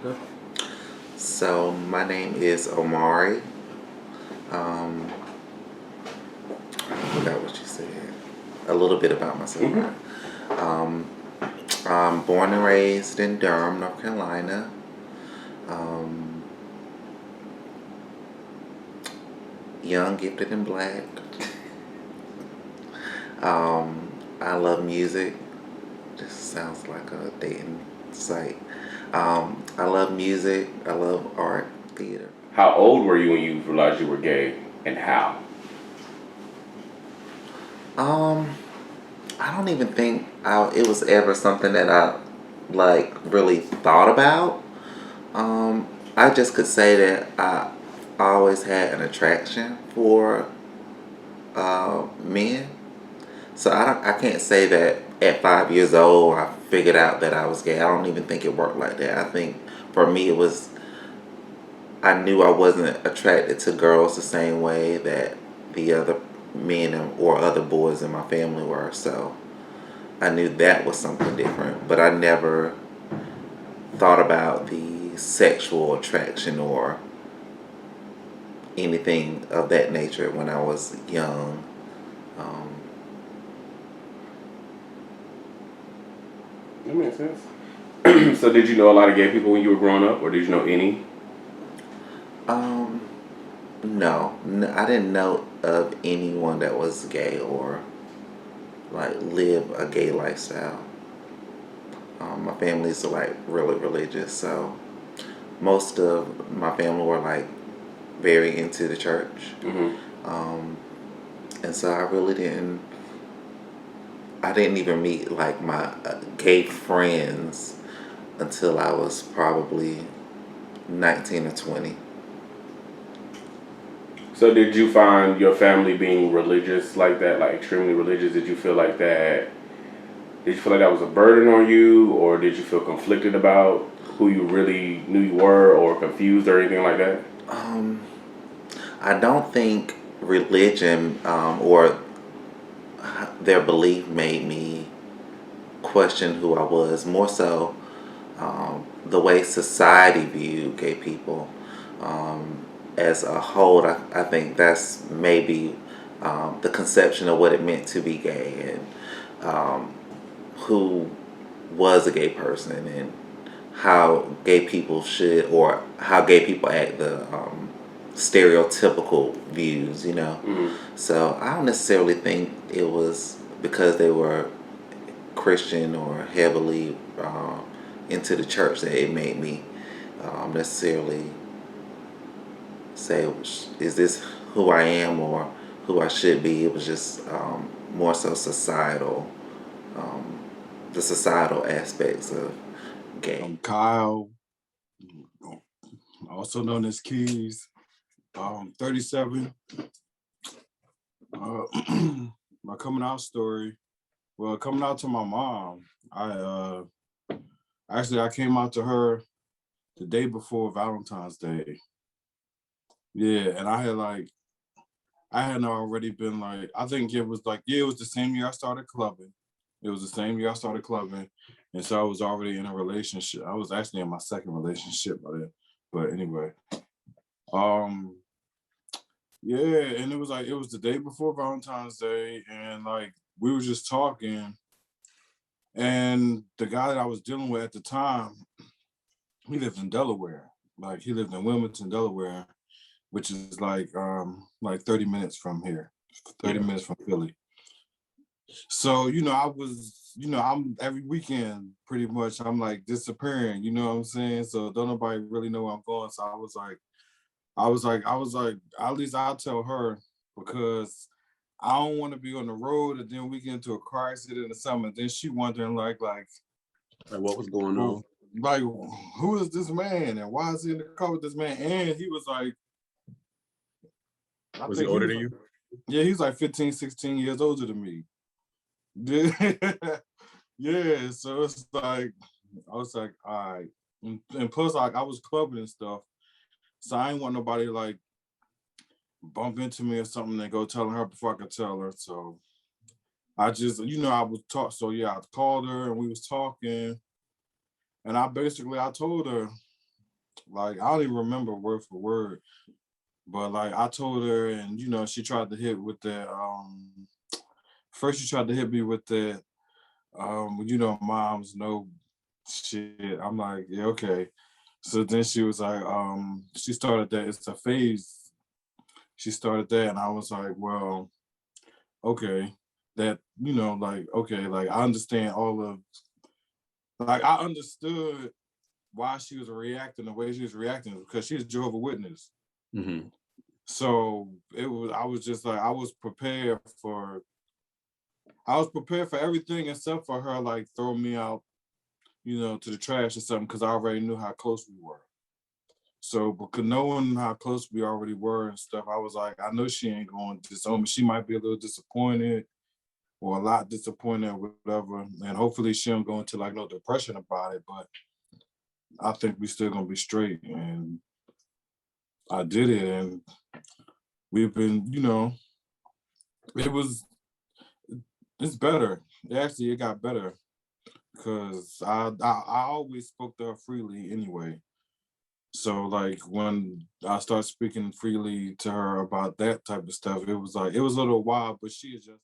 Go. So my name is Omari. Um, I forgot what you said. A little bit about myself, Mm-hmm. right? Um, I'm born and raised in Durham, North Carolina. Um, Young, gifted, and black. I love music. Just sounds like a dating site. I love music. I love art, theater. How old were you when you realized you were gay, and how? Um, I don't even think it was ever something that I like really thought about. Um, I just could say that I always had an attraction for men. So I can't say that at 5 years old I figured out that I was gay. I don't even think it worked like that. I think for me it was I knew I wasn't attracted to girls the same way that the other men or other boys in my family were. So I knew that was something different, but I never thought about the sexual attraction or anything of that nature when I was young. Um, That makes sense. So, did you know a lot of gay people when you were growing up, or did you know any? um, no, I didn't know of anyone that was gay or like live a gay lifestyle. My family's like really religious, so most of my family were like very into the church, Mm-hmm. um, and so I didn't even meet like my gay friends until I was probably 19 or 20. So, did you find your family being religious like that, like extremely religious? Did you feel like that? Did you feel like that was a burden on you, or did you feel conflicted about who you really knew you were, or confused, or anything like that? Um, I don't think religion or their belief made me question who I was. More so, the way society viewed gay people as a whole. I think that's maybe the conception of what it meant to be gay and who was a gay person and how gay people should or how gay people act, the stereotypical views. Mm-hmm. So I don't necessarily think it was because they were Christian or heavily into the church that it made me necessarily say, is this who I am or who I should be? It was just more so societal, um, the societal aspects of gay. I'm Kyle, also known as Keys. 37. Uh, my coming out story. Well, coming out to my mom, I came out to her the day before Valentine's Day. Yeah, and I had already been like, I think it was like, yeah, it was the same year I started clubbing. It was the same year I started clubbing, and so I was already in a relationship. I was actually in my second relationship by then. But anyway, um, yeah, and it was the day before Valentine's Day, and like we were just talking, and the guy that I was dealing with at the time, he lived in Delaware. Like he lived in Wilmington, Delaware, which is like 30 minutes from here, 30 Yeah. minutes from Philly. So, I'm every weekend pretty much I'm like disappearing, you know what I'm saying? So don't nobody really know where I'm going. So I was like, at least I'll tell her because I don't want to be on the road and then we get into a car accident or something. And then she wondering Like what was going well, on? like who is this man and why is he in the car with this man? And he was like, I Was he think he older was than like, you? yeah, he's like 15, 16 years older than me. Yeah, yeah. So it's like I was like, all right. And plus like I was clubbing and stuff. So I ain't want nobody like bump into me or something and go telling her before I could tell her. So I just, I was taught. So yeah, I called her and we was talking, and I told her. Like I don't even remember word for word, but like I told her, and she tried to hit with that. First she tried to hit me with that. Moms know shit. I'm like, yeah, okay. So then she was like, she started that. It's a phase. She started that, and I was like, well, okay, that like okay, like I understand all of, like I understood why she was reacting the way she was reacting because she's a Jehovah's Witness. Mm-hmm. So I was just like, I was prepared for everything except for her like throw me out, to the trash or something because I already knew how close we were. So, because knowing how close we already were and stuff, I was like, I know she ain't going to disown me. She might be a little disappointed or a lot disappointed or whatever. And hopefully she don't go into like no depression about it. But I think we still gonna be straight. And I did it. And we've been, it was, it's better. It got better because I always spoke to her freely anyway. So like when I started speaking freely to her about that type of stuff, it was a little wild, but she adjusted.